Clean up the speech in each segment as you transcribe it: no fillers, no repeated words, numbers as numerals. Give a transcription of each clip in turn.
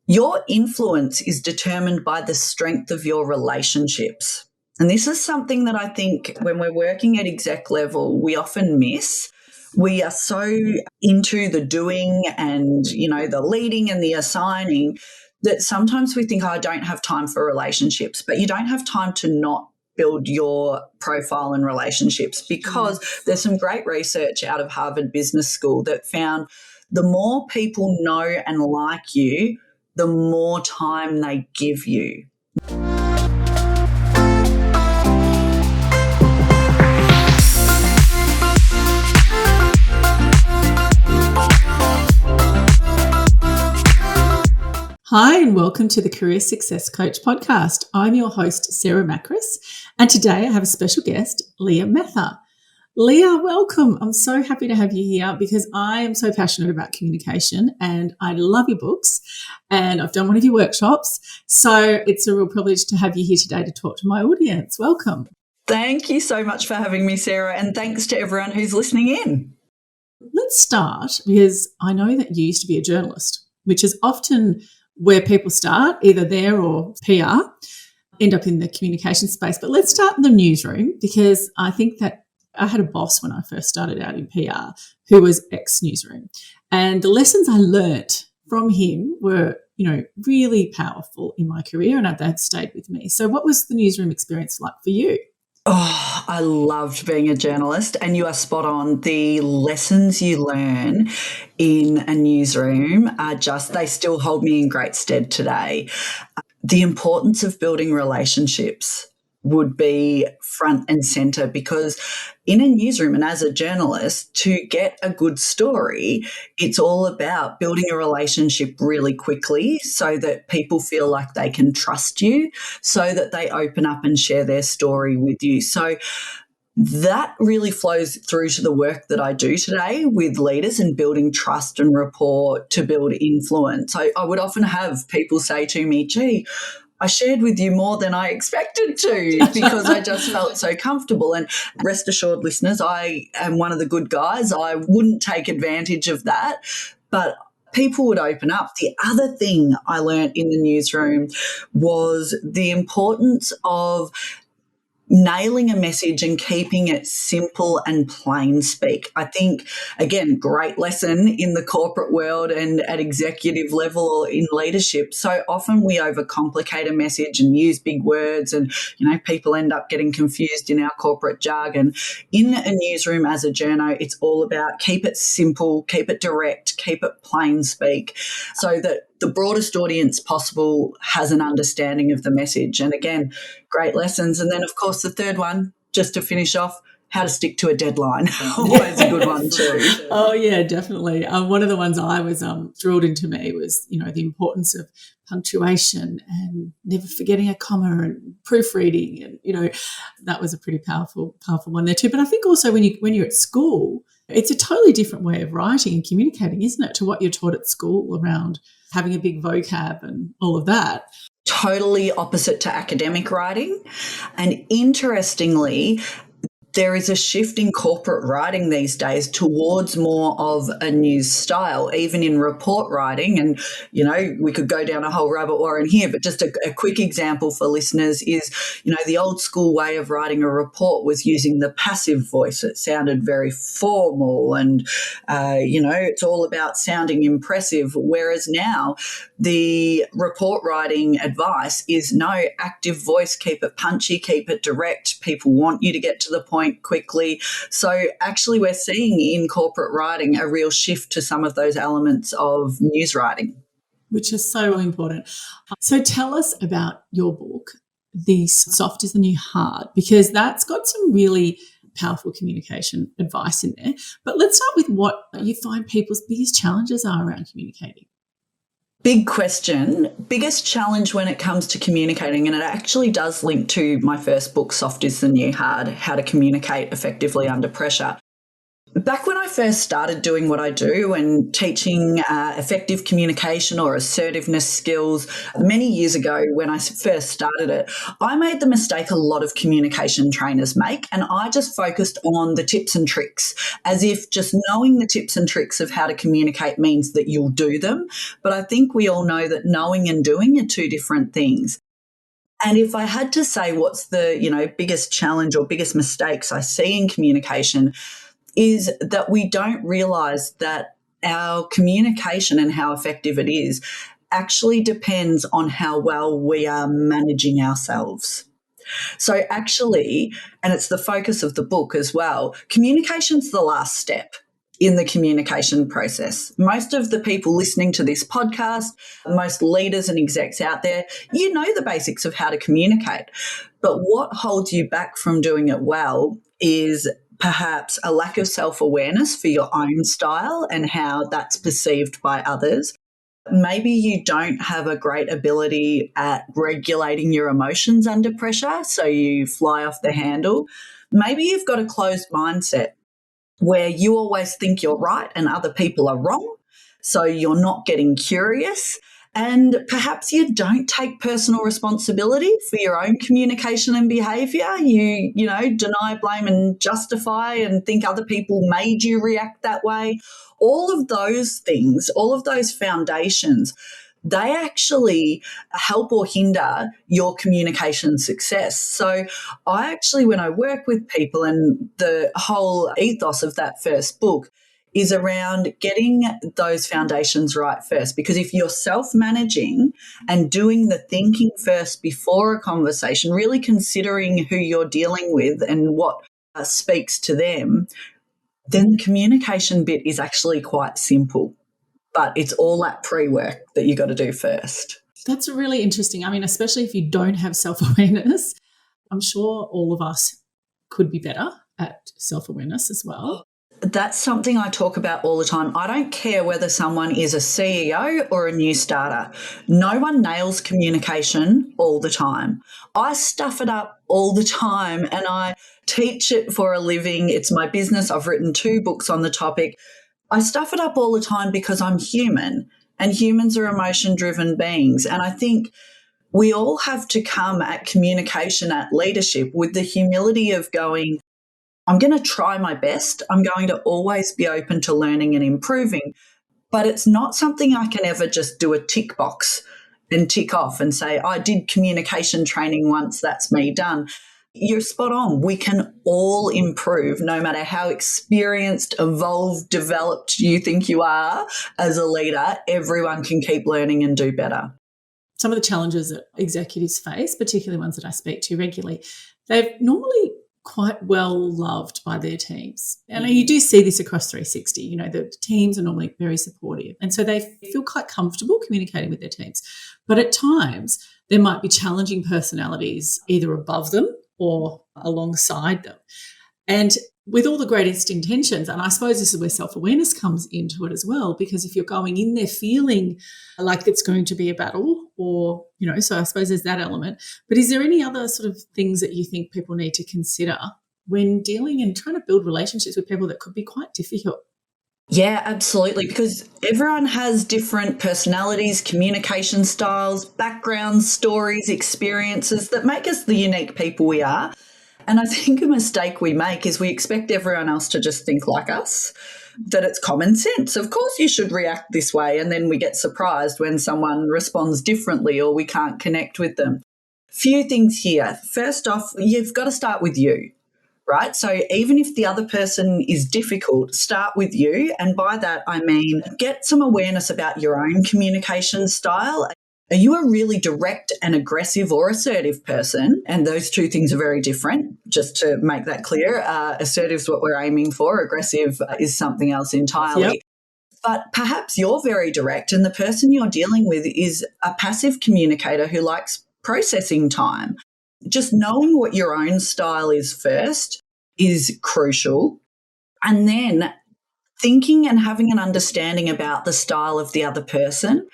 Your influence is determined by the strength of your relationships. And this is something that I think when we're working at exec level, we often miss. We are so into the doing and, the leading and the assigning that sometimes we think, oh, I don't have time for relationships, but you don't have time to not build your profile and relationships, because there's some great research out of Harvard Business School that found the more people know and like you, the more time they give you. Hi, and welcome to the Career Success Coach podcast. I'm your host, Sarah Makris, and today I have a special guest, Leah Mether. Leah, welcome. I'm so happy to have you here because I am so passionate about communication and I love your books and I've done one of your workshops. So it's a real privilege to have you here today to talk to my audience. Welcome. Thank you so much for having me, Sarah, and thanks to everyone who's listening in. Let's start because I know that you used to be a journalist, which is often where people start, either there or PR, end up in the communication space. But let's start in the newsroom because I think that I had a boss when I first started out in PR who was ex-newsroom. And the lessons I learnt from him were, really powerful in my career and they've stayed with me. So what was the newsroom experience like for you? Oh, I loved being a journalist, and you are spot on. The lessons you learn in a newsroom they still hold me in great stead today. The importance of building relationships would be front and center, because in a newsroom and as a journalist, to get a good story, it's all about building a relationship really quickly so that people feel like they can trust you, so that they open up and share their story with you. So that really flows through to the work that I do today with leaders and building trust and rapport to build influence. I would often have people say to me, gee, I shared with you more than I expected to because I just felt so comfortable. And rest assured, listeners, I am one of the good guys. I wouldn't take advantage of that, but people would open up. The other thing I learned in the newsroom was the importance of nailing a message and keeping it simple and plain speak. I think, again, great lesson in the corporate world and at executive level or in leadership. So often we overcomplicate a message and use big words and, people end up getting confused in our corporate jargon. In a newsroom as a journo, it's all about keep it simple, keep it direct, keep it plain speak, so that the broadest audience possible has an understanding of the message. And again, great lessons. And then, of course, the third one, just to finish off, how to stick to a deadline. Always a good one too. Oh, yeah, definitely. One of the ones I was drilled into me was, the importance of punctuation and never forgetting a comma and proofreading. And, that was a pretty powerful one there too. But I think also when you're at school, it's a totally different way of writing and communicating, isn't it, to what you're taught at school around having a big vocab and all of that. Totally opposite to academic writing. And interestingly, there is a shift in corporate writing these days towards more of a news style, even in report writing. And, we could go down a whole rabbit warren here, but just a quick example for listeners is, the old school way of writing a report was using the passive voice. It sounded very formal and, it's all about sounding impressive. Whereas now the report writing advice is no, active voice, keep it punchy, keep it direct. People want you to get to the point quickly. So actually we're seeing in corporate writing a real shift to some of those elements of news writing. Which is so important. So tell us about your book, The Soft is the New Hard, because that's got some really powerful communication advice in there. But let's start with what you find people's biggest challenges are around communicating. Big question. Biggest challenge when it comes to communicating, and it actually does link to my first book, Soft is the New Hard, How to Communicate Effectively Under Pressure. Back when I first started doing what I do and teaching effective communication or assertiveness skills many years ago when I first started it, I made the mistake a lot of communication trainers make, and I just focused on the tips and tricks as if just knowing the tips and tricks of how to communicate means that you'll do them. But I think we all know that knowing and doing are two different things. And if I had to say what's the, biggest challenge or biggest mistakes I see in communication, is that we don't realize that our communication and how effective it is actually depends on how well we are managing ourselves. So actually, and it's the focus of the book as well, communication's the last step in the communication process. Most of the people listening to this podcast, most leaders and execs out there, you know the basics of how to communicate. But what holds you back from doing it well is perhaps a lack of self-awareness for your own style and how that's perceived by others. Maybe you don't have a great ability at regulating your emotions under pressure, so you fly off the handle. Maybe you've got a closed mindset where you always think you're right and other people are wrong, so you're not getting curious. And perhaps you don't take personal responsibility for your own communication and behaviour. You deny, blame and justify and think other people made you react that way. All of those things, all of those foundations, they actually help or hinder your communication success. So I actually, when I work with people, and the whole ethos of that first book is around getting those foundations right first. Because if you're self-managing and doing the thinking first before a conversation, really considering who you're dealing with and what speaks to them, then the communication bit is actually quite simple. But it's all that pre-work that you got to do first. That's really interesting. I mean, especially if you don't have self-awareness, I'm sure all of us could be better at self-awareness as well. That's something I talk about all the time. I don't care whether someone is a CEO or a new starter. No one nails communication all the time. I stuff it up all the time and I teach it for a living. It's my business. I've written 2 books on the topic. I stuff it up all the time because I'm human, and humans are emotion-driven beings. And I think we all have to come at communication, at leadership, with the humility of going, I'm going to try my best. I'm going to always be open to learning and improving. But it's not something I can ever just do a tick box and tick off and say, I did communication training once, that's me done. You're spot on. We can all improve, no matter how experienced, evolved, developed you think you are as a leader. Everyone can keep learning and do better. Some of the challenges that executives face, particularly ones that I speak to regularly, they're normally quite well loved by their teams. And you do see this across 360. The teams are normally very supportive. And so they feel quite comfortable communicating with their teams. But at times, there might be challenging personalities either above them or alongside them. And with all the greatest intentions, and I suppose this is where self-awareness comes into it as well, because if you're going in there feeling like it's going to be a battle or, so I suppose there's that element. But is there any other sort of things that you think people need to consider when dealing and trying to build relationships with people that could be quite difficult? Yeah, absolutely, because everyone has different personalities, communication styles, backgrounds, stories, experiences that make us the unique people we are. And I think a mistake we make is we expect everyone else to just think like us, that it's common sense. Of course you should react this way, and then we get surprised when someone responds differently or we can't connect with them. Few things here. First off, you've got to start with you. Right? So even if the other person is difficult, start with you. And by that, I mean, get some awareness about your own communication style. Are you a really direct and aggressive or assertive person? And those two things are very different, just to make that clear. Assertive is what we're aiming for. Aggressive is something else entirely. Yep. But perhaps you're very direct and the person you're dealing with is a passive communicator who likes processing time. Just knowing what your own style is first is crucial. And then thinking and having an understanding about the style of the other person.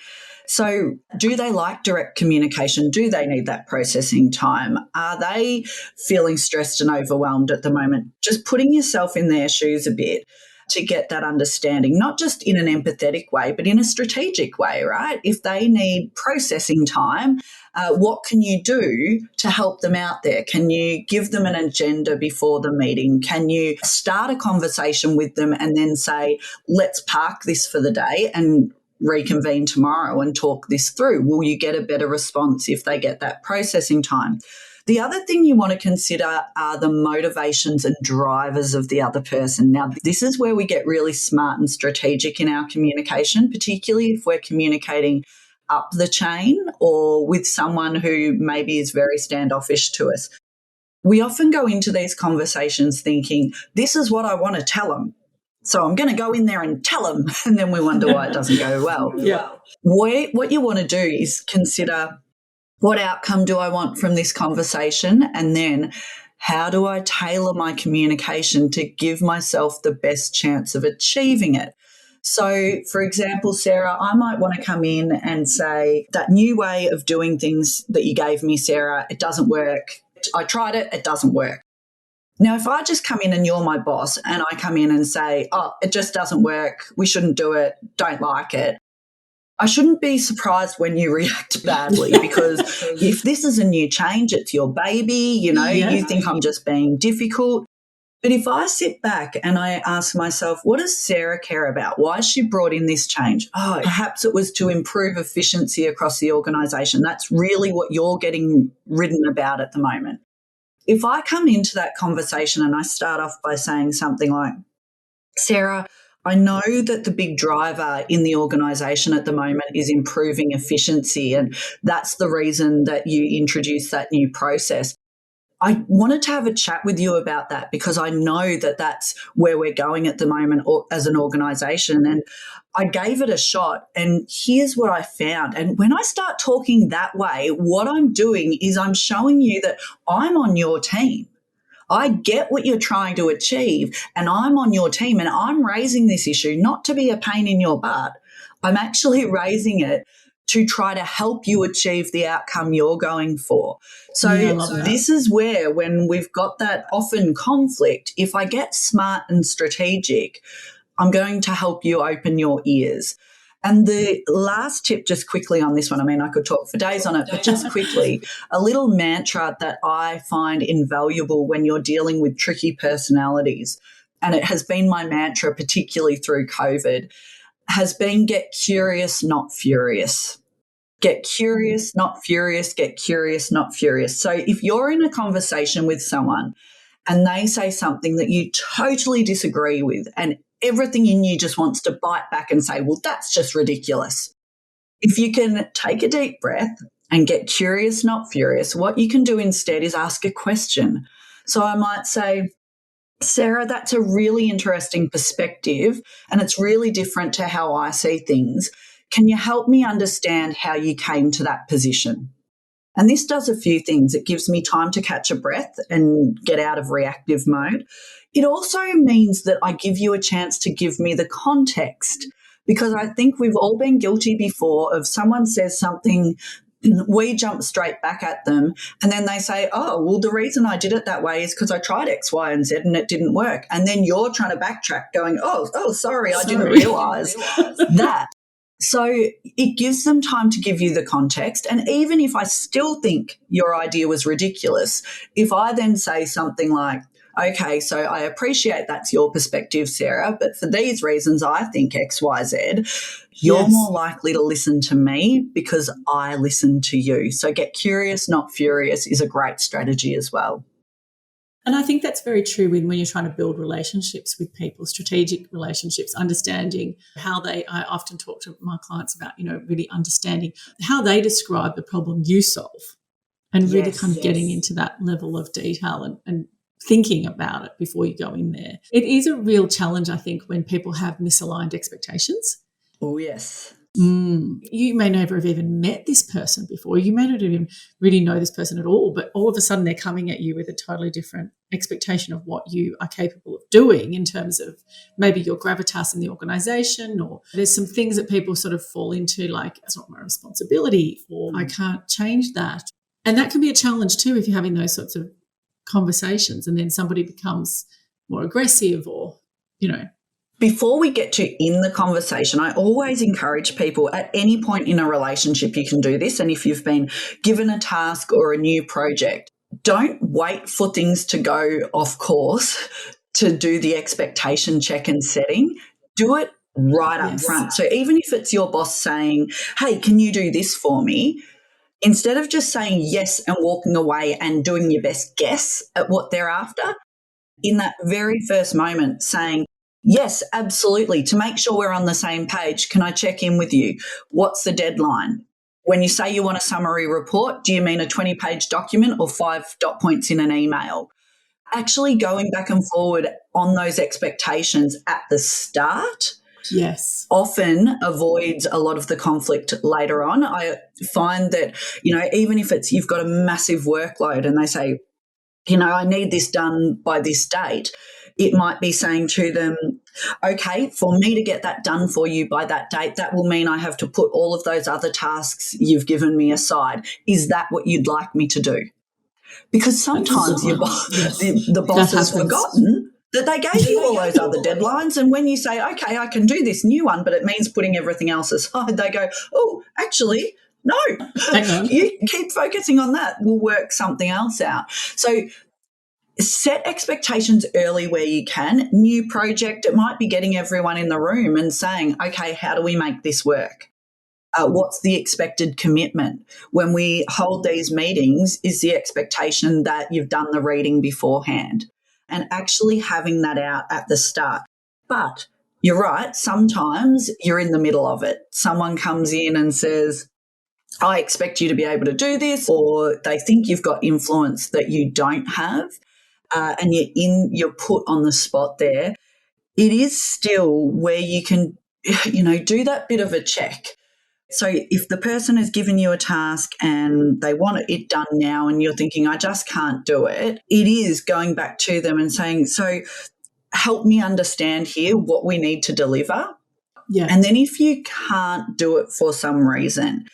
So do they like direct communication? Do they need that processing time? Are they feeling stressed and overwhelmed at the moment? Just putting yourself in their shoes a bit. to get that understanding, not just in an empathetic way, but in a strategic way, right? If they need processing time, what can you do to help them out there? Can you give them an agenda before the meeting? Can you start a conversation with them and then say, let's park this for the day and reconvene tomorrow and talk this through? Will you get a better response if they get that processing time? The other thing you want to consider are the motivations and drivers of the other person. Now, this is where we get really smart and strategic in our communication, particularly if we're communicating up the chain or with someone who maybe is very standoffish to us. We often go into these conversations thinking, this is what I want to tell them, so I'm going to go in there and tell them, and then we wonder why it doesn't go well. Yeah. What you want to do is consider, what outcome do I want from this conversation? And then how do I tailor my communication to give myself the best chance of achieving it? So, for example, Sarah, I might want to come in and say, that new way of doing things that you gave me, Sarah, it doesn't work. I tried it, it doesn't work. Now, if I just come in and you're my boss and I come in and say, oh, it just doesn't work, we shouldn't do it, don't like it, I shouldn't be surprised when you react badly, because if this is a new change, it's your baby, you think I'm just being difficult. But if I sit back and I ask myself, what does Sarah care about? Why has she brought in this change? Oh, perhaps it was to improve efficiency across the organisation. That's really what you're getting written about at the moment. If I come into that conversation and I start off by saying something like, Sarah, I know that the big driver in the organisation at the moment is improving efficiency, and that's the reason that you introduced that new process. I wanted to have a chat with you about that because I know that that's where we're going at the moment as an organisation, and I gave it a shot and here's what I found. And when I start talking that way, what I'm doing is I'm showing you that I'm on your team. I get what you're trying to achieve and I'm on your team, and I'm raising this issue not to be a pain in your butt. I'm actually raising it to try to help you achieve the outcome you're going for. So this is where, when we've got that often conflict, if I get smart and strategic, I'm going to help you open your ears. And the last tip, just quickly on this one, I mean, I could talk for days on it, but just quickly, a little mantra that I find invaluable when you're dealing with tricky personalities, and it has been my mantra particularly through COVID, has been get curious, not furious. Get curious, not furious, get curious, not furious. So if you're in a conversation with someone and they say something that you totally disagree with and everything in you just wants to bite back and say, well, that's just ridiculous. If you can take a deep breath and get curious, not furious, what you can do instead is ask a question. So I might say, Sarah, that's a really interesting perspective and it's really different to how I see things. Can you help me understand how you came to that position? And this does a few things. It gives me time to catch a breath and get out of reactive mode. It also means that I give you a chance to give me the context, because I think we've all been guilty before of someone says something, we jump straight back at them, and then they say, oh, well, the reason I did it that way is because I tried X, Y, and Z and it didn't work. And then you're trying to backtrack going, sorry, I didn't realise that. So it gives them time to give you the context. And even if I still think your idea was ridiculous, if I then say something like, okay, so I appreciate that's your perspective, Sarah, but for these reasons, I think X, Y, Z, you're more likely to listen to me because I listen to you. So get curious, not furious is a great strategy as well. And I think that's very true when you're trying to build relationships with people, strategic relationships, understanding how I often talk to my clients about, really understanding how they describe the problem you solve, and really kind of getting into that level of detail and thinking about it before you go in there. It is a real challenge, I think, when people have misaligned expectations. Oh, yes. You may never have even met this person before. You may not even really know this person at all, but all of a sudden they're coming at you with a totally different expectation of what you are capable of doing in terms of maybe your gravitas in the organisation, or there's some things that people sort of fall into like, it's not my responsibility, or I can't change that. And that can be a challenge too if you're having those sorts of conversations and then somebody becomes more aggressive or, Before we get to in the conversation, I always encourage people at any point in a relationship, you can do this. And if you've been given a task or a new project, don't wait for things to go off course to do the expectation check and setting. Do it right up front. So even if it's your boss saying, hey, can you do this for me? Instead of just saying yes and walking away and doing your best guess at what they're after, in that very first moment saying, yes, absolutely, to make sure we're on the same page, can I check in with you? What's the deadline? When you say you want a summary report, do you mean a 20-page document or 5 dot points in an email? Actually going back and forward on those expectations at the start often avoids a lot of the conflict later on. I find that, even if it's you've got a massive workload and they say, I need this done by this date, it might be saying to them, okay, for me to get that done for you by that date, that will mean I have to put all of those other tasks you've given me aside. Is that what you'd like me to do? Because sometimes your the boss has forgotten that they gave you all those other deadlines. And when you say, okay, I can do this new one, but it means putting everything else aside, they go, oh, actually, no, you keep focusing on that. We'll work something else out. So set expectations early where you can. New project, it might be getting everyone in the room and saying, okay, how do we make this work? What's the expected commitment? When we hold these meetings, is the expectation that you've done the reading beforehand and actually having that out at the start. But you're right, sometimes you're in the middle of it. Someone comes in and says, I expect you to be able to do this, or they think you've got influence that you don't have, and you're put on the spot there. It is still where you can, do that bit of a check. So if the person has given you a task and they want it done now and you're thinking, I just can't do it, it is going back to them and saying, so help me understand here what we need to deliver. Yeah. And then if you can't do it for some reason,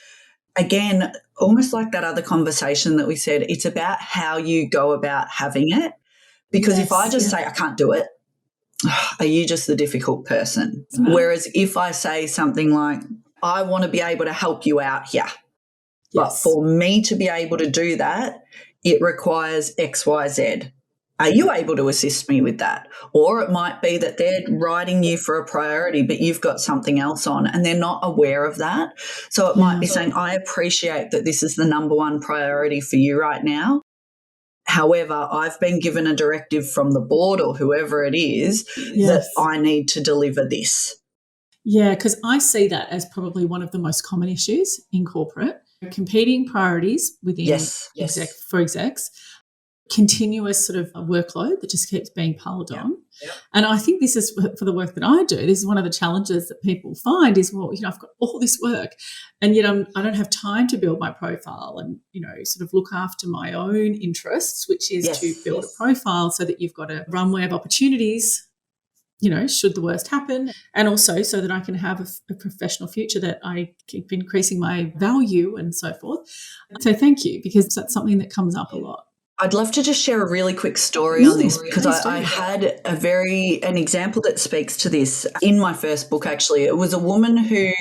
again, almost like that other conversation that we said, it's about how you go about having it. Because if I just say I can't do it, are you just the difficult person? No. Whereas if I say something like, I want to be able to help you out here, but for me to be able to do that, it requires X, Y, Z. Are you able to assist me with that? Or it might be that they're writing you for a priority, but you've got something else on and they're not aware of that. So it might be saying, I appreciate that this is the number one priority for you right now. However, I've been given a directive from the board or whoever it is that I need to deliver this. Yeah, because I see that as probably one of the most common issues in corporate, competing priorities within for execs, continuous sort of workload that just keeps being piled on. Yep. And I think this is for the work that I do, this is one of the challenges that people find is, well, I've got all this work and yet I don't have time to build my profile and, sort of look after my own interests, which is to build a profile so that you've got a runway of opportunities, should the worst happen, and also so that I can have a professional future that I keep increasing my value and so forth. So thank you, because that's something that comes up a lot. I'd love to just share a really quick story on this because I had an example that speaks to this in my first book, actually. It was a woman who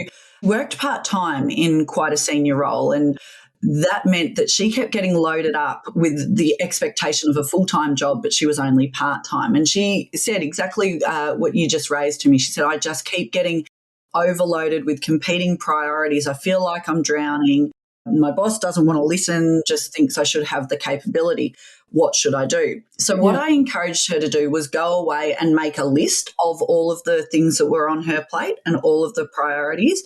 worked part-time in quite a senior role, and that meant that she kept getting loaded up with the expectation of a full-time job, but she was only part-time. And she said exactly what you just raised to me. She said, I just keep getting overloaded with competing priorities. I feel like I'm drowning. My boss doesn't want to listen, just thinks I should have the capability. What should I do? So what I encouraged her to do was go away and make a list of all of the things that were on her plate and all of the priorities.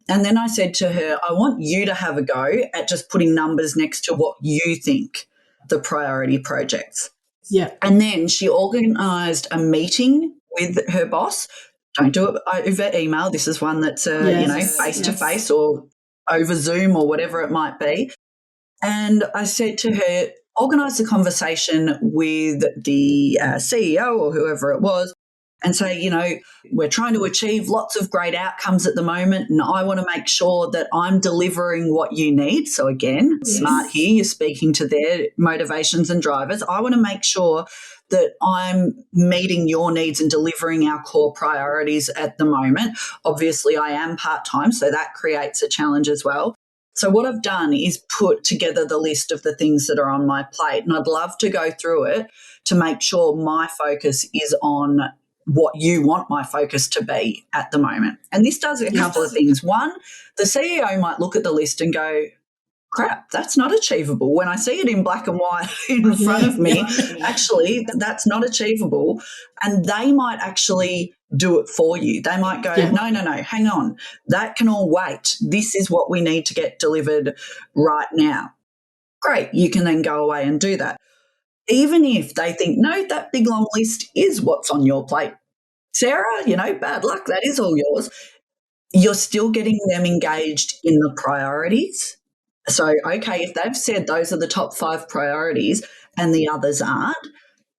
And then I said to her, I want you to have a go at just putting numbers next to what you think the priority projects. Yeah. And then she organised a meeting with her boss. Don't do it over email. This is one that's, face-to-face or over Zoom or whatever it might be. And I said to her, organise a conversation with the CEO or whoever it was and say, we're trying to achieve lots of great outcomes at the moment, and I want to make sure that I'm delivering what you need. So again, smart here, you're speaking to their motivations and drivers. I want to make sure that I'm meeting your needs and delivering our core priorities at the moment. Obviously, I am part-time, so that creates a challenge as well. So what I've done is put together the list of the things that are on my plate, and I'd love to go through it to make sure my focus is on what you want my focus to be at the moment. And this does a couple of things. One, the CEO might look at the list and go, crap, that's not achievable. When I see it in black and white in front of me, actually, that's not achievable. And they might actually do it for you. They might go, no, hang on. That can all wait. This is what we need to get delivered right now. Great. You can then go away and do that. Even if they think, no, that big long list is what's on your plate. Sarah, bad luck. That is all yours. You're still getting them engaged in the priorities. So, okay, if they've said those are the top 5 priorities and the others aren't,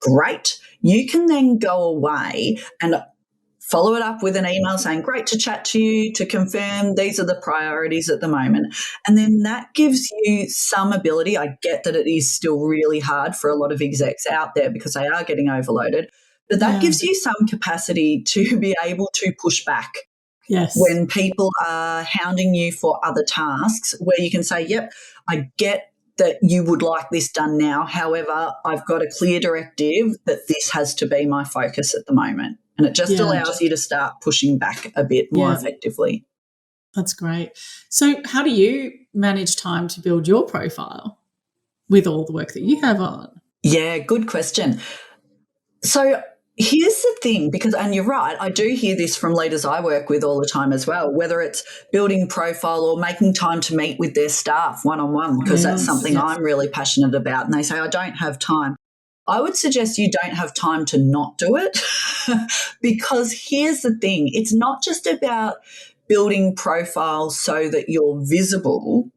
great. You can then go away and follow it up with an email saying, great to chat to you to confirm these are the priorities at the moment. And then that gives you some ability. I get that it is still really hard for a lot of execs out there because they are getting overloaded, but that gives you some capacity to be able to push back. Yes. When people are hounding you for other tasks, where you can say, yep, I get that you would like this done now. However, I've got a clear directive that this has to be my focus at the moment. And it just allows you to start pushing back a bit more effectively. That's great. So how do you manage time to build your profile with all the work that you have on? Yeah, good question. So here's the thing, and you're right, I do hear this from leaders I work with all the time as well, whether it's building profile or making time to meet with their staff one-on-one, because that's something I'm really passionate about. And they say, I don't have time. I would suggest you don't have time to not do it because here's the thing. It's not just about building profile so that you're visible.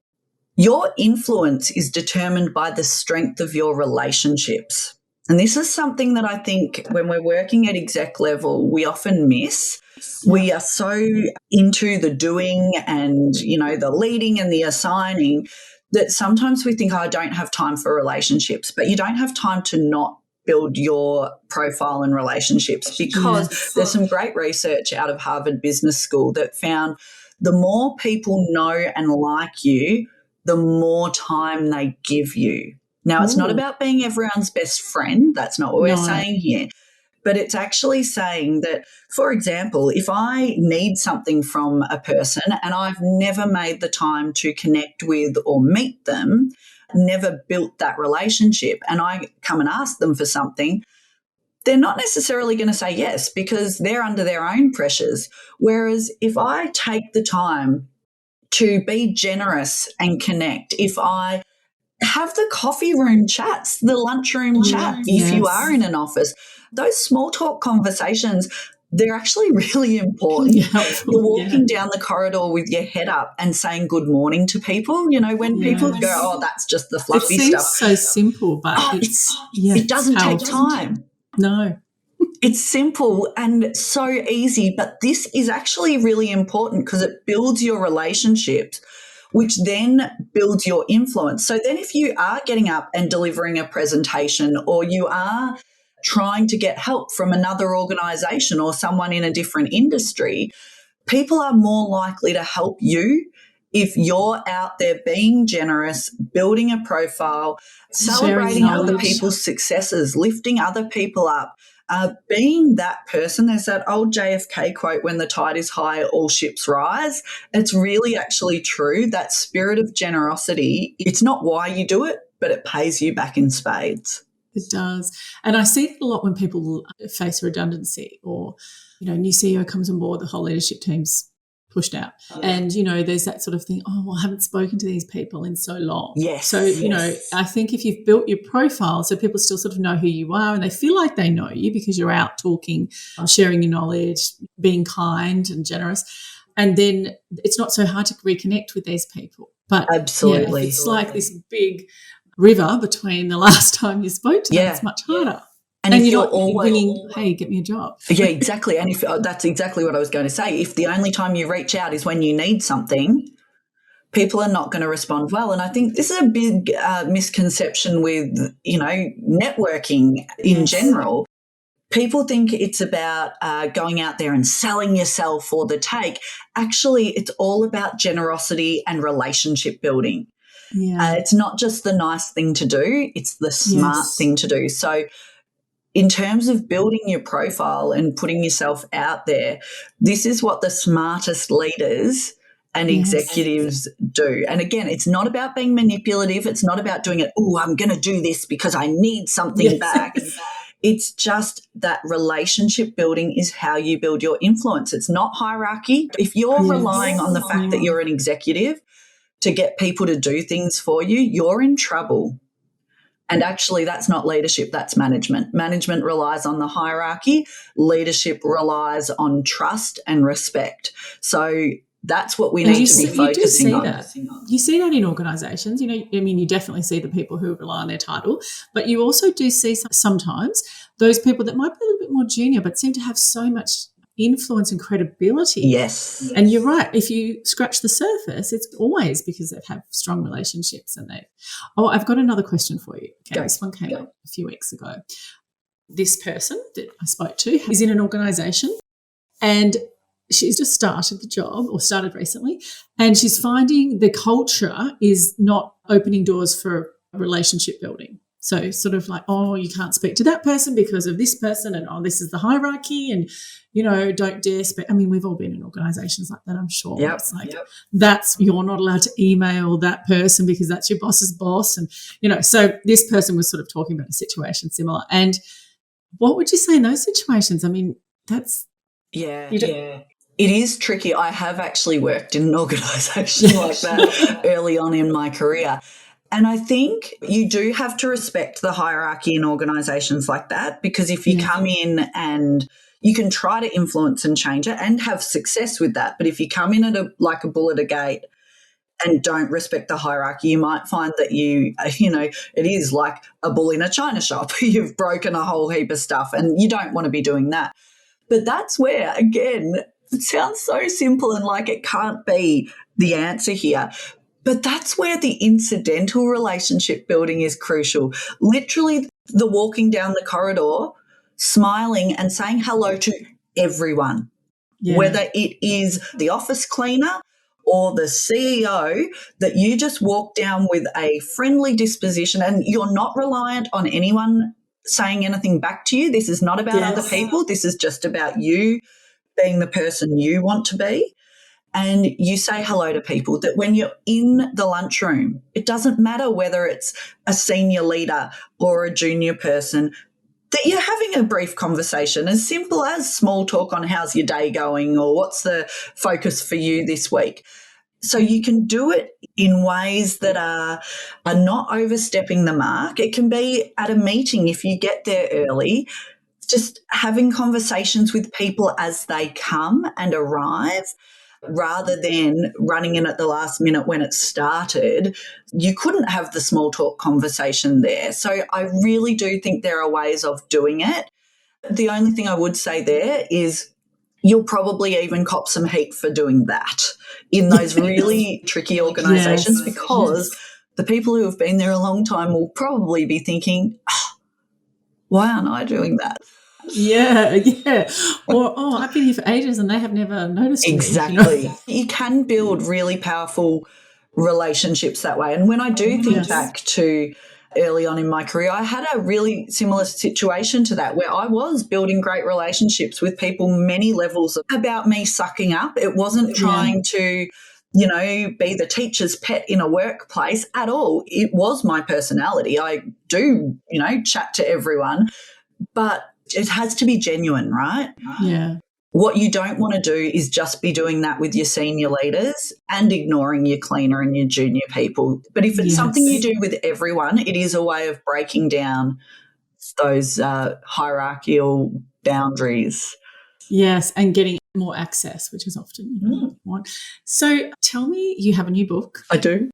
Your influence is determined by the strength of your relationships. And this is something that I think when we're working at exec level, we often miss. We are so into the doing and, the leading and the assigning that sometimes we think, I don't have time for relationships, but you don't have time to not build your profile and relationships because there's some great research out of Harvard Business School that found the more people know and like you, the more time they give you. Now, it's not about being everyone's best friend. That's not what we're saying here. But it's actually saying that, for example, if I need something from a person and I've never made the time to connect with or meet them, never built that relationship, and I come and ask them for something, they're not necessarily going to say yes because they're under their own pressures. Whereas if I take the time to be generous and connect, if I have the coffee room chats, the lunchroom chat, if you are in an office, those small talk conversations, they're actually really important. You're walking down the corridor with your head up and saying good morning to people. When people go, oh, that's just the fluffy stuff. It seems so simple, but it doesn't take time. No. It's simple and so easy, but this is actually really important because it builds your relationships, which then builds your influence. So then if you are getting up and delivering a presentation or you are trying to get help from another organisation or someone in a different industry, people are more likely to help you if you're out there being generous, building a profile, celebrating other people's successes, lifting other people up. Being that person, there's that old JFK quote, when the tide is high, all ships rise. It's really actually true. That spirit of generosity, it's not why you do it, but it pays you back in spades. It does. And I see it a lot when people face redundancy or, new CEO comes on board, the whole leadership team's pushed out. And, there's that sort of thing, oh, well, I haven't spoken to these people in so long. Yes. So, I think if you've built your profile so people still sort of know who you are and they feel like they know you because you're out talking, sharing your knowledge, being kind and generous, and then it's not so hard to reconnect with these people. But absolutely, it's like this big river between the last time you spoke to them, it's much harder. And if you're you're not always ringing, hey, get me a job. Yeah, exactly. And if that's exactly what I was going to say. If the only time you reach out is when you need something, people are not going to respond well. And I think this is a big misconception with, networking in general. People think it's about going out there and selling yourself for the take. Actually, it's all about generosity and relationship building. Yeah. It's not just the nice thing to do, it's the smart thing to do. So in terms of building your profile and putting yourself out there, this is what the smartest leaders and executives do. And again, it's not about being manipulative. It's not about doing it, I'm going to do this because I need something back. It's just that relationship building is how you build your influence. It's not hierarchy. If you're relying on the fact that you're an executive to get people to do things for you, you're in trouble. And actually, that's not leadership, that's management. Management relies on the hierarchy. Leadership relies on trust and respect. So that's what we need to be focusing on. You see that in organisations. You definitely see the people who rely on their title, but you also do see sometimes those people that might be a little bit more junior but seem to have so much influence and credibility. Yes. And you're right. If you scratch the surface, it's always because they've had strong relationships I've got another question for you. Okay, this one came up a few weeks ago. This person that I spoke to is in an organisation and she's just started the job or started recently, and she's finding the culture is not opening doors for relationship building. So sort of like, you can't speak to that person because of this person, and this is the hierarchy, and don't dare speak. I mean, we've all been in organisations like that, I'm sure. Yep. It's like you're not allowed to email that person because that's your boss's boss, and so this person was sort of talking about a situation similar. And what would you say in those situations? I mean, that's It is tricky. I have actually worked in an organisation like that early on in my career. And I think you do have to respect the hierarchy in organisations like that, because if you come in and you can try to influence and change it and have success with that, but if you come in at like a bull at a gate and don't respect the hierarchy, you might find that it is like a bull in a china shop. You've broken a whole heap of stuff and you don't want to be doing that. But that's where, again, it sounds so simple and like it can't be the answer here. But that's where the incidental relationship building is crucial. Literally the walking down the corridor, smiling and saying hello to everyone, whether it is the office cleaner or the CEO, that you just walk down with a friendly disposition and you're not reliant on anyone saying anything back to you. This is not about other people. This is just about you being the person you want to be. And you say hello to people, that when you're in the lunchroom, it doesn't matter whether it's a senior leader or a junior person, that you're having a brief conversation, as simple as small talk on how's your day going or what's the focus for you this week. So you can do it in ways that are not overstepping the mark. It can be at a meeting if you get there early, just having conversations with people as they come and arrive, rather than running in at the last minute when it started. You couldn't have the small talk conversation there. So I really do think there are ways of doing it. The only thing I would say there is you'll probably even cop some heat for doing that in those really tricky organisations, because the people who have been there a long time will probably be thinking, why aren't I doing that? Or, I've been here for ages and they have never noticed me. Exactly. You can build really powerful relationships that way. And when I do think back to early on in my career, I had a really similar situation to that, where I was building great relationships with people, many levels about me sucking up. It wasn't trying to, be the teacher's pet in a workplace at all. It was my personality. I do, chat to everyone, but it has to be genuine, right? Yeah. What you don't want to do is just be doing that with your senior leaders and ignoring your cleaner and your junior people. But if it's something you do with everyone, it is a way of breaking down those hierarchical boundaries. Yes, and getting more access, which is often what you want. So tell me, you have a new book. I do.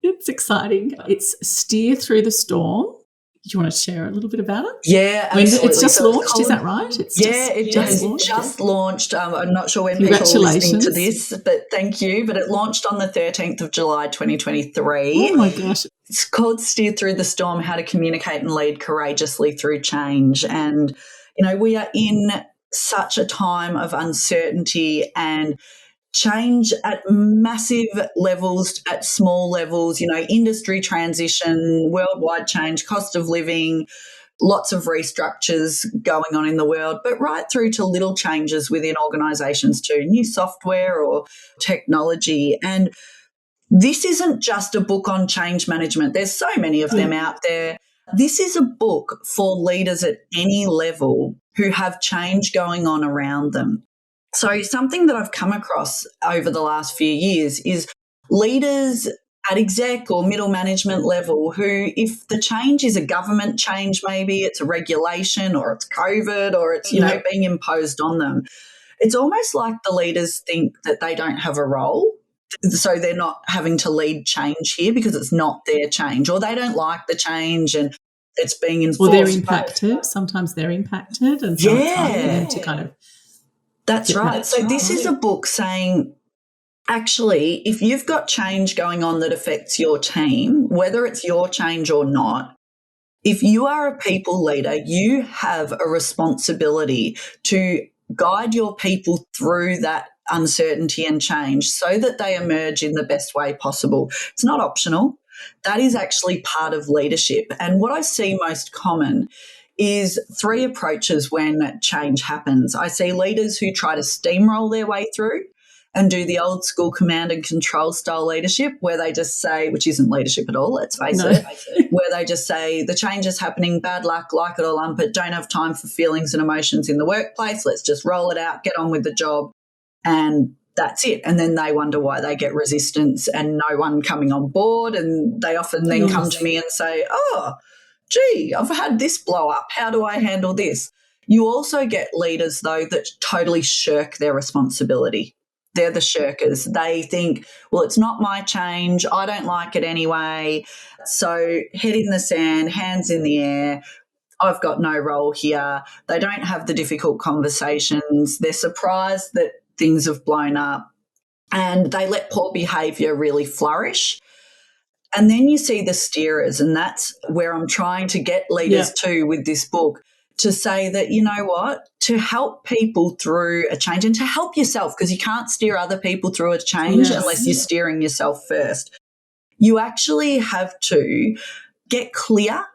It's exciting. It's Steer Through the Storm. you want to share a little bit about it? Yeah, absolutely. It's just launched, is that right? It has just launched. I'm not sure when people are listening to this, but thank you. But it launched on the 13th of July, 2023. Oh, my gosh. It's called Steer Through the Storm, How to Communicate and Lead Courageously Through Change. And, we are in such a time of uncertainty and change at massive levels, at small levels, industry transition, worldwide change, cost of living, lots of restructures going on in the world, but right through to little changes within organisations too, new software or technology. And this isn't just a book on change management. There's so many of them out there. This is a book for leaders at any level who have change going on around them. So something that I've come across over the last few years is leaders at exec or middle management level who, if the change is a government change, maybe it's a regulation or it's COVID or it's, being imposed on them, it's almost like the leaders think that they don't have a role. So they're not having to lead change here because it's not their change, or they don't like the change and it's being enforced. Or they're impacted. Sometimes they're impacted, and so it's hard for them to kind of... That's right. So this is a book saying, actually, if you've got change going on that affects your team, whether it's your change or not, if you are a people leader, you have a responsibility to guide your people through that uncertainty and change so that they emerge in the best way possible. It's not optional. That is actually part of leadership. And what I see most common is three approaches when change happens. I see leaders who try to steamroll their way through and do the old school command and control style leadership where they just say, which isn't leadership at all, let's face it, where they just say the change is happening, bad luck, like it or lump it, don't have time for feelings and emotions in the workplace, let's just roll it out, get on with the job, and that's it. And then they wonder why they get resistance and no one coming on board, and they often then come to me and say, oh, gee, I've had this blow up. How do I handle this? You also get leaders, though, that totally shirk their responsibility. They're the shirkers. They think, well, it's not my change. I don't like it anyway. So head in the sand, hands in the air. I've got no role here. They don't have the difficult conversations. They're surprised that things have blown up, and they let poor behaviour really flourish. And then you see the steerers, and that's where I'm trying to get leaders to with this book, to say that, you know what, to help people through a change and to help yourself, because you can't steer other people through a change unless you're steering yourself first. You actually have to get clear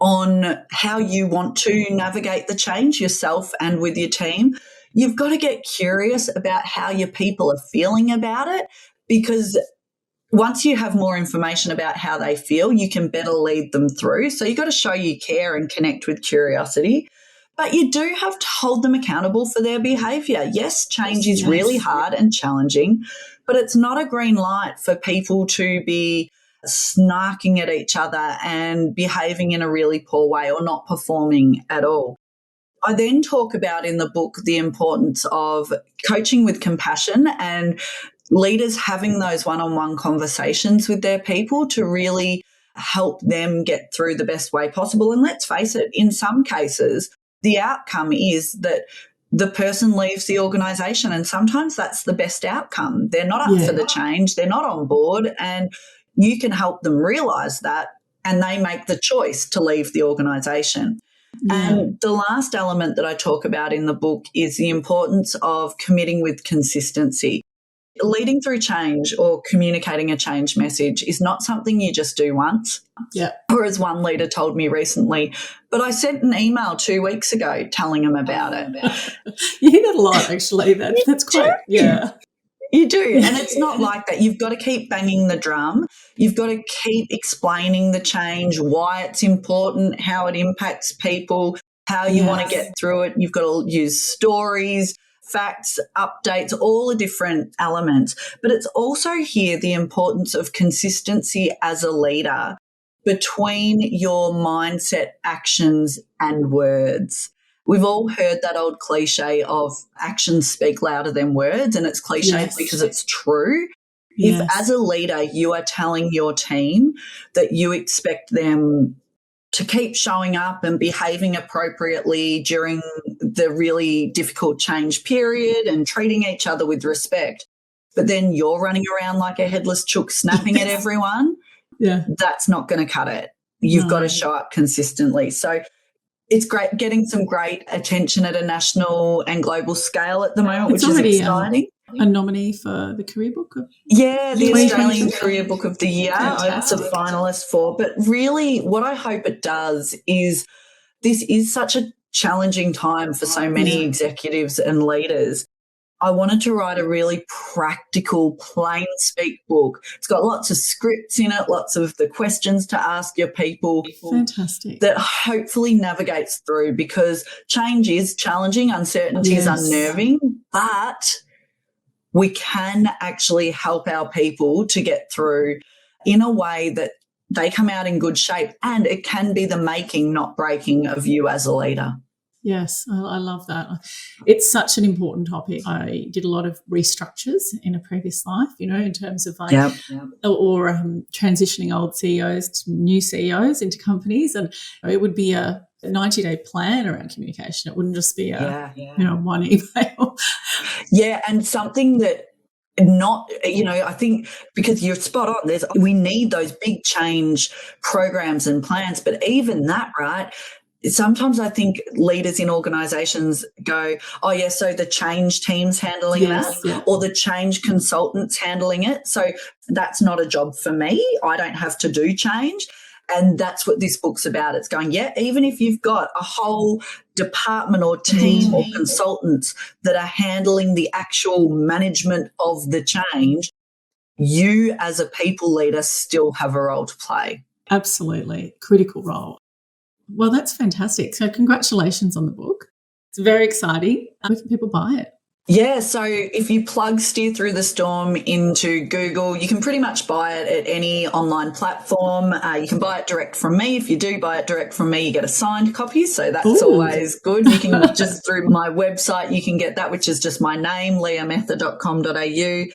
on how you want to navigate the change yourself and with your team. You've got to get curious about how your people are feeling about it, because once you have more information about how they feel, you can better lead them through. So you've got to show you care and connect with curiosity. But you do have to hold them accountable for their behaviour. Yes, change is really hard and challenging, but it's not a green light for people to be snarking at each other and behaving in a really poor way or not performing at all. I then talk about in the book the importance of coaching with compassion and leaders having those one-on-one conversations with their people to really help them get through the best way possible. And let's face it, in some cases, the outcome is that the person leaves the organisation, and sometimes that's the best outcome. They're not up for the change, they're not on board, and you can help them realise that, and they make the choice to leave the organisation. And the last element that I talk about in the book is the importance of committing with consistency. Leading through change or communicating a change message is not something you just do once. Or as one leader told me recently, but I sent an email 2 weeks ago telling them about it. You hear that a lot, actually. That's quite, You do. And it's not like that. You've got to keep banging the drum. You've got to keep explaining the change, why it's important, how it impacts people, how you want to get through it. You've got to use stories, facts, updates, all the different elements. But it's also here the importance of consistency as a leader between your mindset, actions, and words. We've all heard that old cliche of actions speak louder than words, and it's cliche because it's true. If as a leader you are telling your team that you expect them to keep showing up and behaving appropriately during the really difficult change period and treating each other with respect. But then you're running around like a headless chook snapping at everyone. Yeah. That's not going to cut it. You've got to show up consistently. So it's great getting some great attention at a national and global scale at the moment, which is exciting. A nominee for the Career Book? The Australian Career Book of the Year. It's a finalist for. But really what I hope it does is, this is such a challenging time for so many executives and leaders. I wanted to write a really practical, plain speak book. It's got lots of scripts in it, lots of the questions to ask your people. Fantastic. That hopefully navigates through, because change is challenging, uncertainty is unnerving, but we can actually help our people to get through in a way that they come out in good shape, and it can be the making, not breaking, of you as a leader. Yes, I love that. It's such an important topic. I did a lot of restructures in a previous life, in terms of transitioning old CEOs to new CEOs into companies, and it would be a 90-day plan around communication. It wouldn't just be one email. Yeah, and something that I think, because you're spot on, we need those big change programs and plans, but even that, right? Sometimes I think leaders in organisations go, oh, yeah, so the change team's handling that, or the change consultant's handling it. So that's not a job for me. I don't have to do change. And that's what this book's about. It's going, even if you've got a whole department or team or consultants that are handling the actual management of the change, you as a people leader still have a role to play. Absolutely. Critical role. Well, that's fantastic. So congratulations on the book. It's very exciting. Where can people buy it? Yeah, so if you plug Steer Through the Storm into Google, you can pretty much buy it at any online platform. You can buy it direct from me. If you do buy it direct from me, you get a signed copy, so that's always good. You can just through my website, you can get that, which is just my name, leahmether.com.au.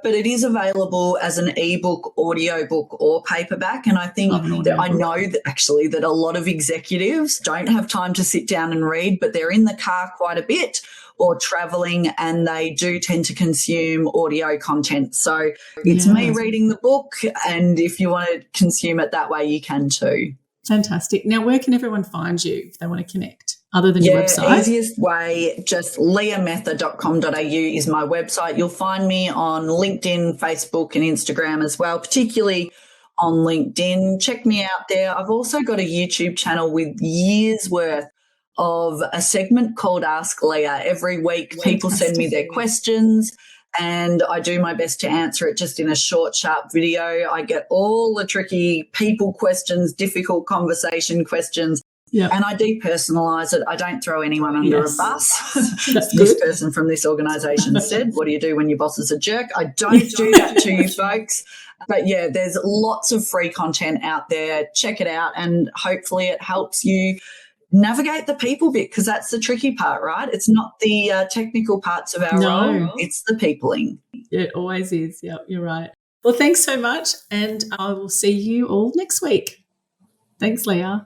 But it is available as an ebook, audiobook, or paperback. And I think I know that a lot of executives don't have time to sit down and read, but they're in the car quite a bit or traveling, and they do tend to consume audio content. So it's me reading the book, and if you want to consume it that way, you can too. Fantastic. Now, where can everyone find you if they want to connect? Other than your website? Easiest way, just leahmether.com.au is my website. You'll find me on LinkedIn, Facebook and Instagram as well, particularly on LinkedIn. Check me out there. I've also got a YouTube channel with years worth of a segment called Ask Leah. Every week people send me their questions and I do my best to answer it just in a short, sharp video. I get all the tricky people questions, difficult conversation questions. Yeah. And I depersonalise it. I don't throw anyone under a bus. This person from this organisation said, what do you do when your boss is a jerk? I don't do that to you folks. But, there's lots of free content out there. Check it out, and hopefully it helps you navigate the people bit, because that's the tricky part, right? It's not the technical parts of our role. It's the peopling. It always is. Yeah, you're right. Well, thanks so much, and I will see you all next week. Thanks, Leah.